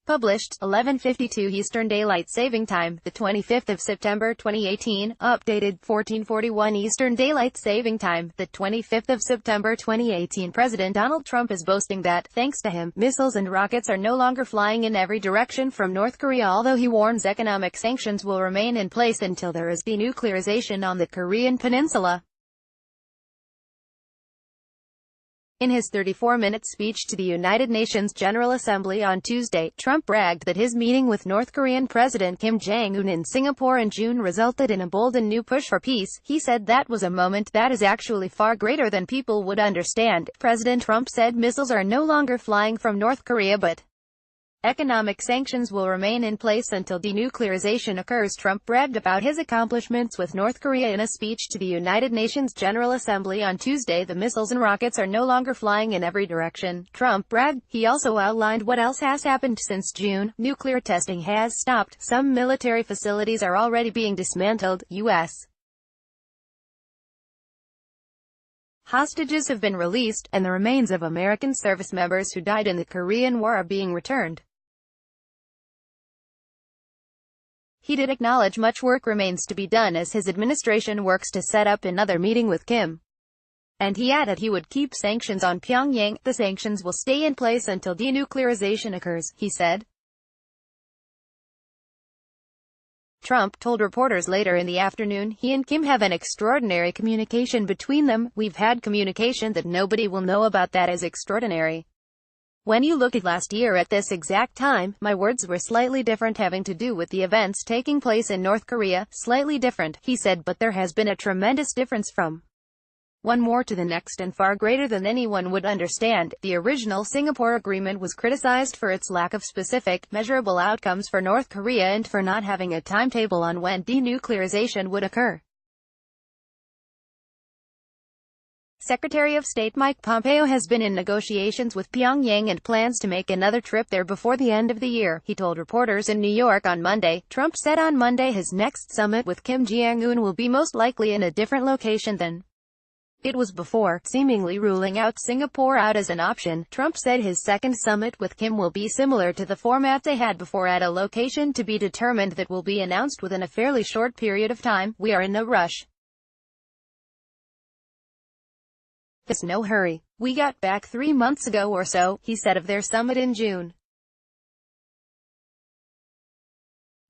Published 11:52 Eastern Daylight Saving Time, the 25th of September 2018. Updated 14:41 Eastern Daylight Saving Time, the 25th of September 2018. President Donald Trump is boasting that, thanks to him, missiles and rockets are no longer flying in every direction from North Korea, although he warns economic sanctions will remain in place until there is denuclearization on the Korean peninsula. In his 34-minute speech to the United Nations General Assembly on Tuesday, Trump bragged that his meeting with North Korean President Kim Jong-Un in Singapore in June resulted in a bold and new push for peace. He said that was a moment that is actually far greater than people would understand. President Trump said missiles are no longer flying from North Korea, but economic sanctions will remain in place until denuclearization occurs. Trump bragged about his accomplishments with North Korea in a speech to the United Nations General Assembly on Tuesday. The missiles and rockets are no longer flying in every direction, Trump bragged. He also outlined what else has happened since June. Nuclear testing has stopped. Some military facilities are already being dismantled. U.S. hostages have been released, and the remains of American service members who died in the Korean War are being returned. He did acknowledge much work remains to be done as his administration works to set up another meeting with Kim. And he added he would keep sanctions on Pyongyang. The sanctions will stay in place until denuclearization occurs, he said. Trump told reporters later in the afternoon he and Kim have an extraordinary communication between them. We've had communication that nobody will know about. That is extraordinary. When you look at last year at this exact time, my words were slightly different, having to do with the events taking place in North Korea. Slightly different, he said, but there has been a tremendous difference from one war to the next and far greater than anyone would understand. The original Singapore agreement was criticized for its lack of specific, measurable outcomes for North Korea and for not having a timetable on when denuclearization would occur. Secretary of State Mike Pompeo has been in negotiations with Pyongyang and plans to make another trip there before the end of the year, he told reporters in New York on Monday. Trump said on Monday his next summit with Kim Jong-Un will be most likely in a different location than it was before, seemingly ruling out Singapore out as an option. Trump said his second summit with Kim will be similar to the format they had before, at a location to be determined that will be announced within a fairly short period of time. We are in no rush. There's no hurry. We got back 3 months ago or so, he said of their summit in June.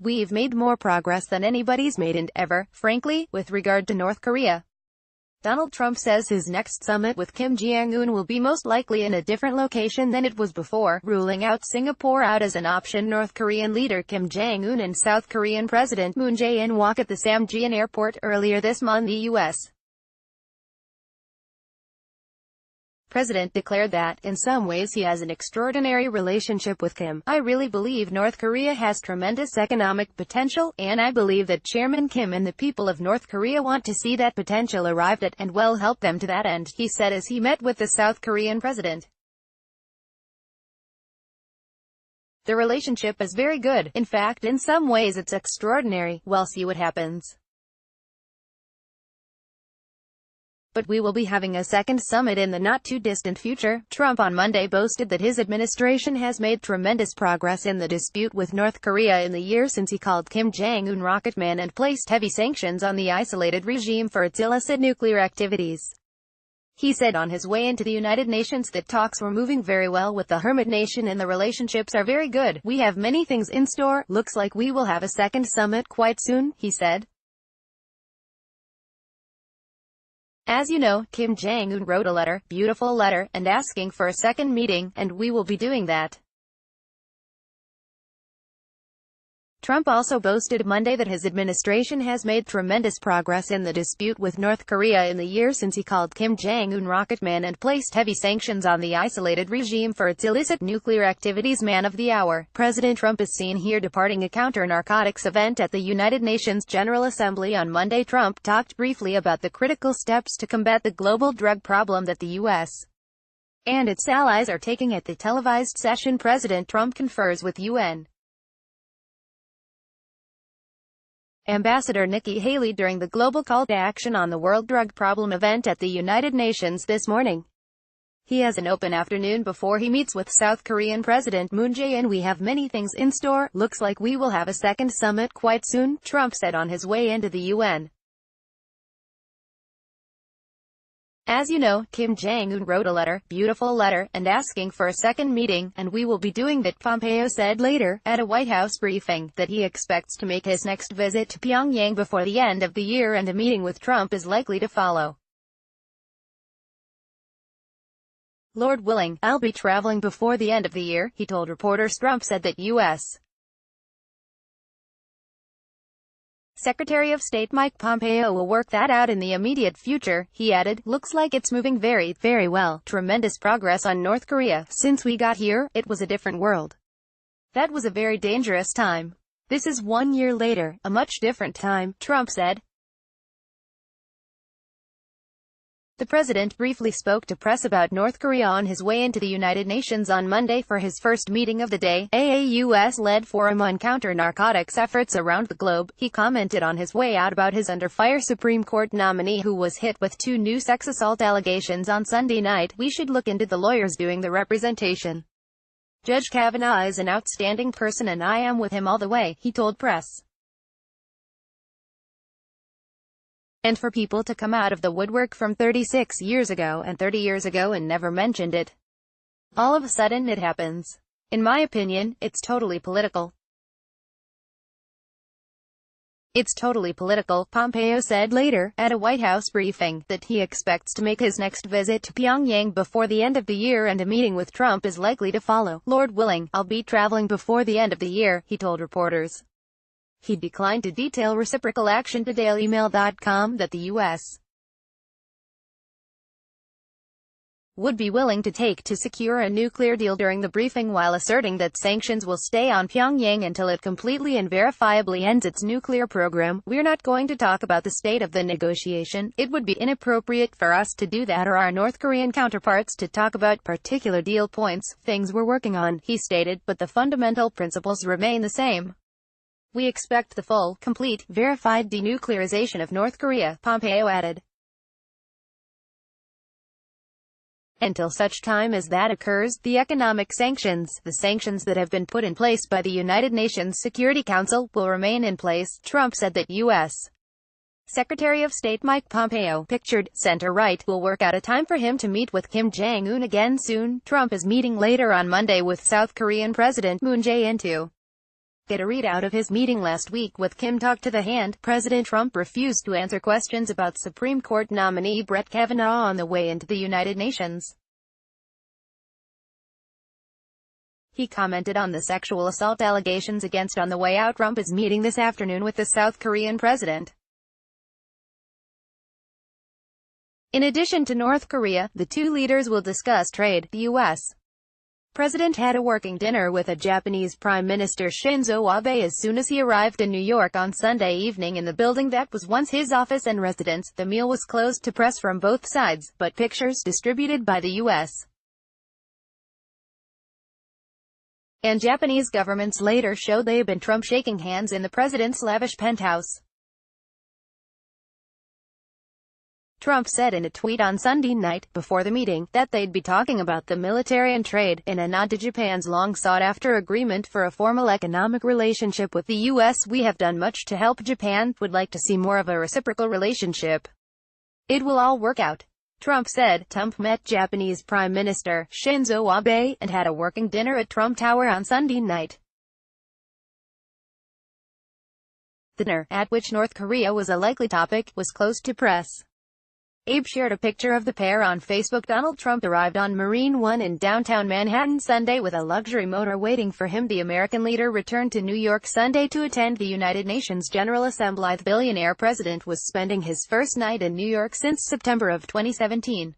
We've made more progress than anybody's made and ever, frankly, with regard to North Korea. Donald Trump says his next summit with Kim Jong-Un will be most likely in a different location than it was before, ruling out Singapore out as an option. North Korean leader Kim Jong-Un and South Korean President Moon Jae-in walked at the Samjian airport earlier this month. The U.S. president declared that, in some ways he has an extraordinary relationship with Kim. I really believe North Korea has tremendous economic potential, and I believe that Chairman Kim and the people of North Korea want to see that potential arrived at, and will help them to that end, he said as he met with the South Korean president. The relationship is very good. In fact, in some ways it's extraordinary. We'll see what happens. But we will be having a second summit in the not-too-distant future. Trump on Monday boasted that his administration has made tremendous progress in the dispute with North Korea in the year since he called Kim Jong-un Rocket Man and placed heavy sanctions on the isolated regime for its illicit nuclear activities. He said on his way into the United Nations that talks were moving very well with the Hermit Nation and the relationships are very good. We have many things in store. Looks like we will have a second summit quite soon, he said. As you know, Kim Jong-un wrote a letter, beautiful letter, and asking for a second meeting, and we will be doing that. Trump also boasted Monday that his administration has made tremendous progress in the dispute with North Korea in the year since he called Kim Jong-un Rocket Man and placed heavy sanctions on the isolated regime for its illicit nuclear activities. Man of the hour. President Trump is seen here departing a counter-narcotics event at the United Nations General Assembly on Monday. Trump talked briefly about the critical steps to combat the global drug problem that the U.S. and its allies are taking at the televised session. President Trump confers with UN Ambassador Nikki Haley during the Global Call to Action on the World Drug Problem event at the United Nations this morning. He has an open afternoon before he meets with South Korean President Moon Jae-in. We have many things in store. Looks like we will have a second summit quite soon, Trump said on his way into the UN. As you know, Kim Jong-Un wrote a letter, beautiful letter, and asking for a second meeting, and we will be doing that, Pompeo said later, at a White House briefing, that he expects to make his next visit to Pyongyang before the end of the year and a meeting with Trump is likely to follow. Lord willing, I'll be traveling before the end of the year, he told reporters. Trump said that U.S. Secretary of State Mike Pompeo will work that out in the immediate future. He added, looks like it's moving very, very well. Tremendous progress on North Korea. Since we got here, it was a different world. That was a very dangerous time. This is 1 year later, a much different time, Trump said. The president briefly spoke to press about North Korea on his way into the United Nations on Monday for his first meeting of the day, a U.S.-led forum on counter-narcotics efforts around the globe. He commented on his way out about his under-fire Supreme Court nominee who was hit with 2 new sex assault allegations on Sunday night. We should look into the lawyers doing the representation. Judge Kavanaugh is an outstanding person and I am with him all the way, he told press. And for people to come out of the woodwork from 36 years ago and 30 years ago and never mentioned it. All of a sudden it happens. In my opinion, it's totally political. It's totally political, Pompeo said later, at a White House briefing, that he expects to make his next visit to Pyongyang before the end of the year and a meeting with Trump is likely to follow. Lord willing, I'll be traveling before the end of the year, he told reporters. He declined to detail reciprocal action to dailymail.com that the U.S. would be willing to take to secure a nuclear deal during the briefing, while asserting that sanctions will stay on Pyongyang until it completely and verifiably ends its nuclear program. We're not going to talk about the state of the negotiation. It would be inappropriate for us to do that or our North Korean counterparts to talk about particular deal points, things we're working on, he stated, but the fundamental principles remain the same. We expect the full, complete, verified denuclearization of North Korea, Pompeo added. Until such time as that occurs, the economic sanctions, the sanctions that have been put in place by the United Nations Security Council, will remain in place. Trump said that U.S. Secretary of State Mike Pompeo, pictured center-right, will work out a time for him to meet with Kim Jong-un again soon. Trump is meeting later on Monday with South Korean President Moon Jae-in to get a readout of his meeting last week with Kim. Talk to the hand. President Trump refused to answer questions about Supreme Court nominee Brett Kavanaugh on the way into the United Nations. He commented on the sexual assault allegations against on the way out. Trump is meeting this afternoon with the South Korean president. In addition to North Korea, the two leaders will discuss trade. The U.S. President had a working dinner with a Japanese Prime Minister Shinzo Abe as soon as he arrived in New York on Sunday evening in the building that was once his office and residence. The meal was closed to press from both sides, but pictures distributed by the U.S. and Japanese governments later showed Abe and Trump shaking hands in the president's lavish penthouse. Trump said in a tweet on Sunday night, before the meeting, that they'd be talking about the military and trade, in a nod to Japan's long-sought-after agreement for a formal economic relationship with the U.S. We have done much to help Japan, would like to see more of a reciprocal relationship. It will all work out. Trump said. Trump met Japanese Prime Minister Shinzo Abe, and had a working dinner at Trump Tower on Sunday night. The dinner, at which North Korea was a likely topic, was closed to press. Abe shared a picture of the pair on Facebook. Donald Trump arrived on Marine One in downtown Manhattan Sunday with a luxury motor waiting for him. The American leader returned to New York Sunday to attend the United Nations General Assembly. The billionaire president was spending his first night in New York since September of 2017.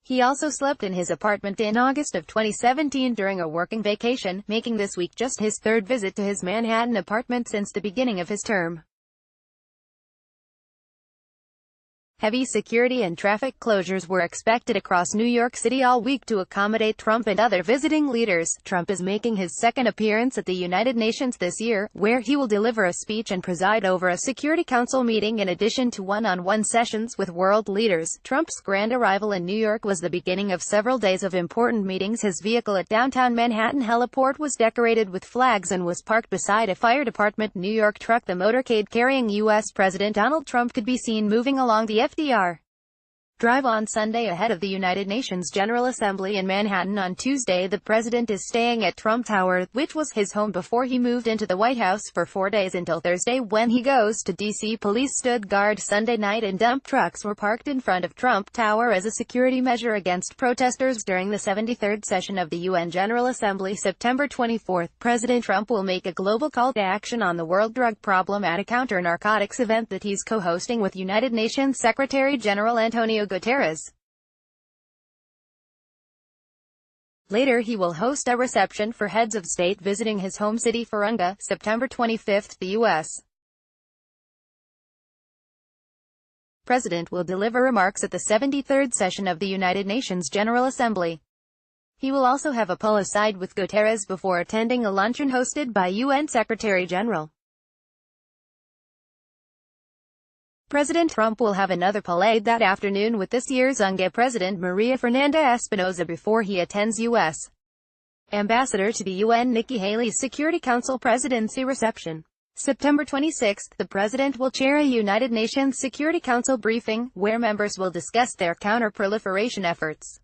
He also slept in his apartment in August of 2017 during a working vacation, making this week just his third visit to his Manhattan apartment since the beginning of his term. Heavy security and traffic closures were expected across New York City all week to accommodate Trump and other visiting leaders. Trump is making his second appearance at the United Nations this year, where he will deliver a speech and preside over a Security Council meeting in addition to one-on-one sessions with world leaders. Trump's grand arrival in New York was the beginning of several days of important meetings. His vehicle at downtown Manhattan heliport was decorated with flags and was parked beside a fire department New York truck. The motorcade carrying U.S. President Donald Trump could be seen moving along the FDR Drive on Sunday ahead of the United Nations General Assembly in Manhattan on Tuesday. The president is staying at Trump Tower, which was his home before he moved into the White House, for 4 days until Thursday when he goes to D.C. Police stood guard Sunday night and dump trucks were parked in front of Trump Tower as a security measure against protesters during the 73rd session of the UN General Assembly September 24. President Trump will make a global call to action on the world drug problem at a counter-narcotics event that he's co-hosting with United Nations Secretary General Antonio Guterres. Later he will host a reception for heads of state visiting his home city Virunga, September 25. The U.S. President will deliver remarks at the 73rd session of the United Nations General Assembly. He will also have a pull-aside with Guterres before attending a luncheon hosted by UN Secretary General. President Trump will have another parade that afternoon with this year's UNGA President Maria Fernanda Espinosa before he attends U.S. Ambassador to the UN Nikki Haley's Security Council presidency reception. September 26, the president will chair a United Nations Security Council briefing, where members will discuss their counter-proliferation efforts.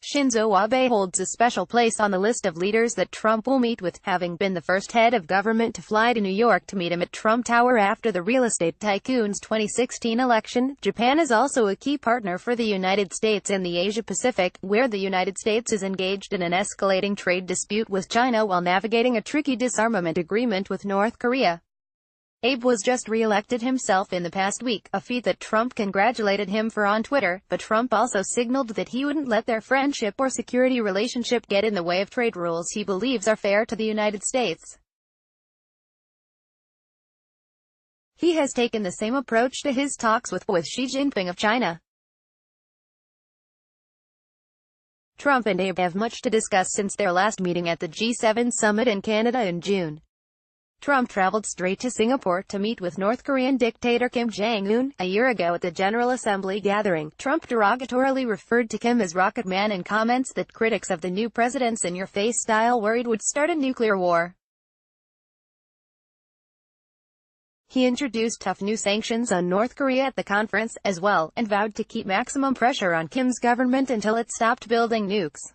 Shinzo Abe holds a special place on the list of leaders that Trump will meet with, having been the first head of government to fly to New York to meet him at Trump Tower after the real estate tycoon's 2016 election. Japan is also a key partner for the United States in the Asia-Pacific, where the United States is engaged in an escalating trade dispute with China while navigating a tricky disarmament agreement with North Korea. Abe was just re-elected himself in the past week, a feat that Trump congratulated him for on Twitter, but Trump also signaled that he wouldn't let their friendship or security relationship get in the way of trade rules he believes are fair to the United States. He has taken the same approach to his talks with Xi Jinping of China. Trump and Abe have much to discuss since their last meeting at the G7 summit in Canada in June. Trump traveled straight to Singapore to meet with North Korean dictator Kim Jong-Un. A year ago at the General Assembly gathering, Trump derogatorily referred to Kim as Rocket Man in comments that critics of the new president's in-your-face style worried would start a nuclear war. He introduced tough new sanctions on North Korea at the conference, as well, and vowed to keep maximum pressure on Kim's government until it stopped building nukes.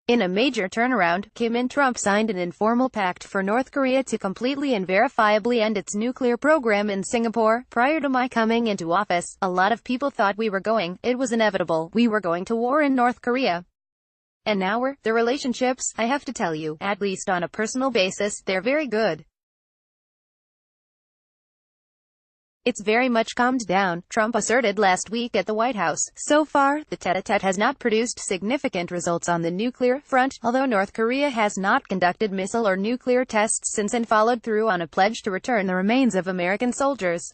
In a major turnaround, Kim and Trump signed an informal pact for North Korea to completely and verifiably end its nuclear program in Singapore. Prior to my coming into office, a lot of people thought it was inevitable, we were going to war in North Korea. And now the relationships, I have to tell you, at least on a personal basis, they're very good. It's very much calmed down, Trump asserted last week at the White House. So far, the tete-a-tete has not produced significant results on the nuclear front, although North Korea has not conducted missile or nuclear tests since and followed through on a pledge to return the remains of American soldiers.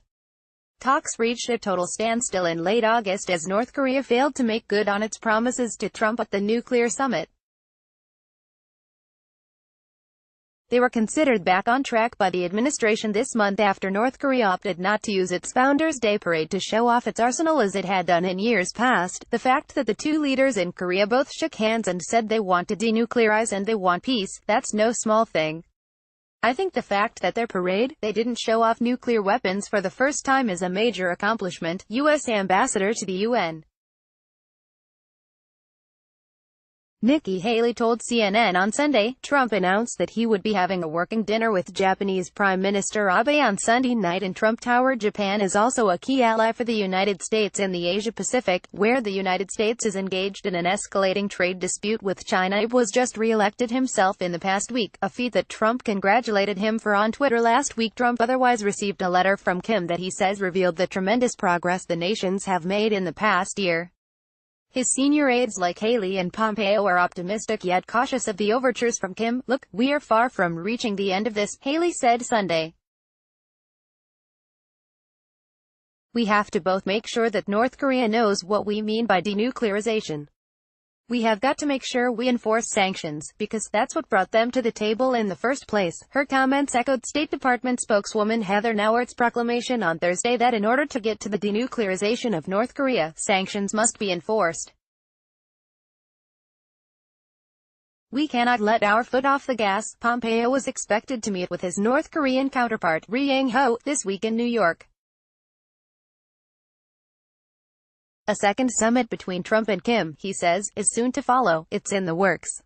Talks reached a total standstill in late August as North Korea failed to make good on its promises to Trump at the nuclear summit. They were considered back on track by the administration this month after North Korea opted not to use its Founders' Day parade to show off its arsenal as it had done in years past. The fact that the two leaders in Korea both shook hands and said they want to denuclearize and they want peace, that's no small thing. I think the fact that their parade, they didn't show off nuclear weapons for the first time is a major accomplishment. U.S. Ambassador to the UN Nikki Haley told CNN on Sunday. Trump announced that he would be having a working dinner with Japanese Prime Minister Abe on Sunday night in Trump Tower. Japan is also a key ally for the United States in the Asia-Pacific, where the United States is engaged in an escalating trade dispute with China. Abe was just re-elected himself in the past week, a feat that Trump congratulated him for on Twitter last week. Trump otherwise received a letter from Kim that he says revealed the tremendous progress the nations have made in the past year. His senior aides like Haley and Pompeo are optimistic yet cautious of the overtures from Kim. "Look, we are far from reaching the end of this," Haley said Sunday. "We have to both make sure that North Korea knows what we mean by denuclearization. We have got to make sure we enforce sanctions, because that's what brought them to the table in the first place." Her comments echoed State Department spokeswoman Heather Nauert's proclamation on Thursday that in order to get to the denuclearization of North Korea, sanctions must be enforced. "We cannot let our foot off the gas." Pompeo was expected to meet with his North Korean counterpart, Ri Yong-ho, this week in New York. A second summit between Trump and Kim, he says, is soon to follow. "It's in the works.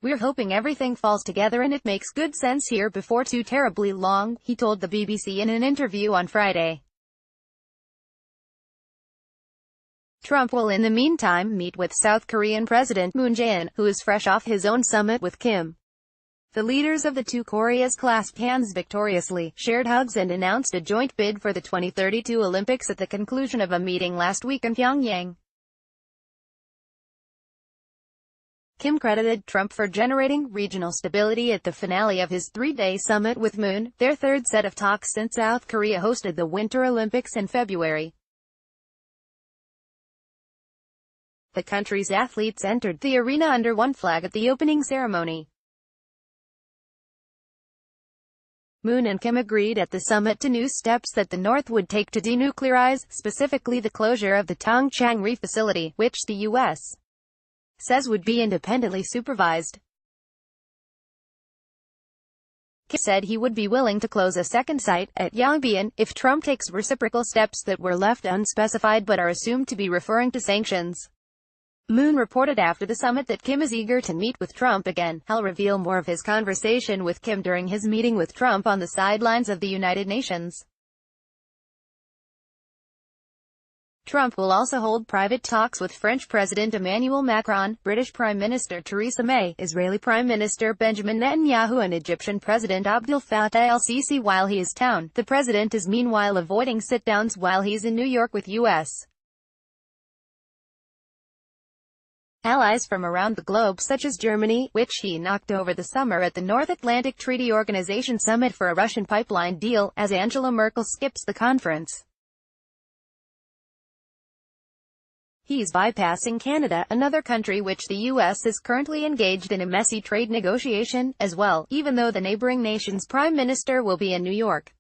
We're hoping everything falls together and it makes good sense here before too terribly long," he told the BBC in an interview on Friday. Trump will in the meantime meet with South Korean President Moon Jae-in, who is fresh off his own summit with Kim. The leaders of the two Koreas clasped hands victoriously, shared hugs and announced a joint bid for the 2032 Olympics at the conclusion of a meeting last week in Pyongyang. Kim credited Trump for generating regional stability at the finale of his three-day summit with Moon, their third set of talks since South Korea hosted the Winter Olympics in February. The country's athletes entered the arena under one flag at the opening ceremony. Moon and Kim agreed at the summit to new steps that the North would take to denuclearize, specifically the closure of the Tongchang-ri facility, which the U.S. says would be independently supervised. Kim said he would be willing to close a second site, at Yongbyon, if Trump takes reciprocal steps that were left unspecified but are assumed to be referring to sanctions. Moon reported after the summit that Kim is eager to meet with Trump again. He'll reveal more of his conversation with Kim during his meeting with Trump on the sidelines of the United Nations. Trump will also hold private talks with French President Emmanuel Macron, British Prime Minister Theresa May, Israeli Prime Minister Benjamin Netanyahu and Egyptian President Abdel Fattah el-Sisi while he is in town. The president is meanwhile avoiding sit-downs while he's in New York with U.S. allies from around the globe such as Germany, which he knocked over the summer at the North Atlantic Treaty Organization summit for a Russian pipeline deal, as Angela Merkel skips the conference. He's bypassing Canada, another country which the U.S. is currently engaged in a messy trade negotiation, as well, even though the neighboring nation's prime minister will be in New York.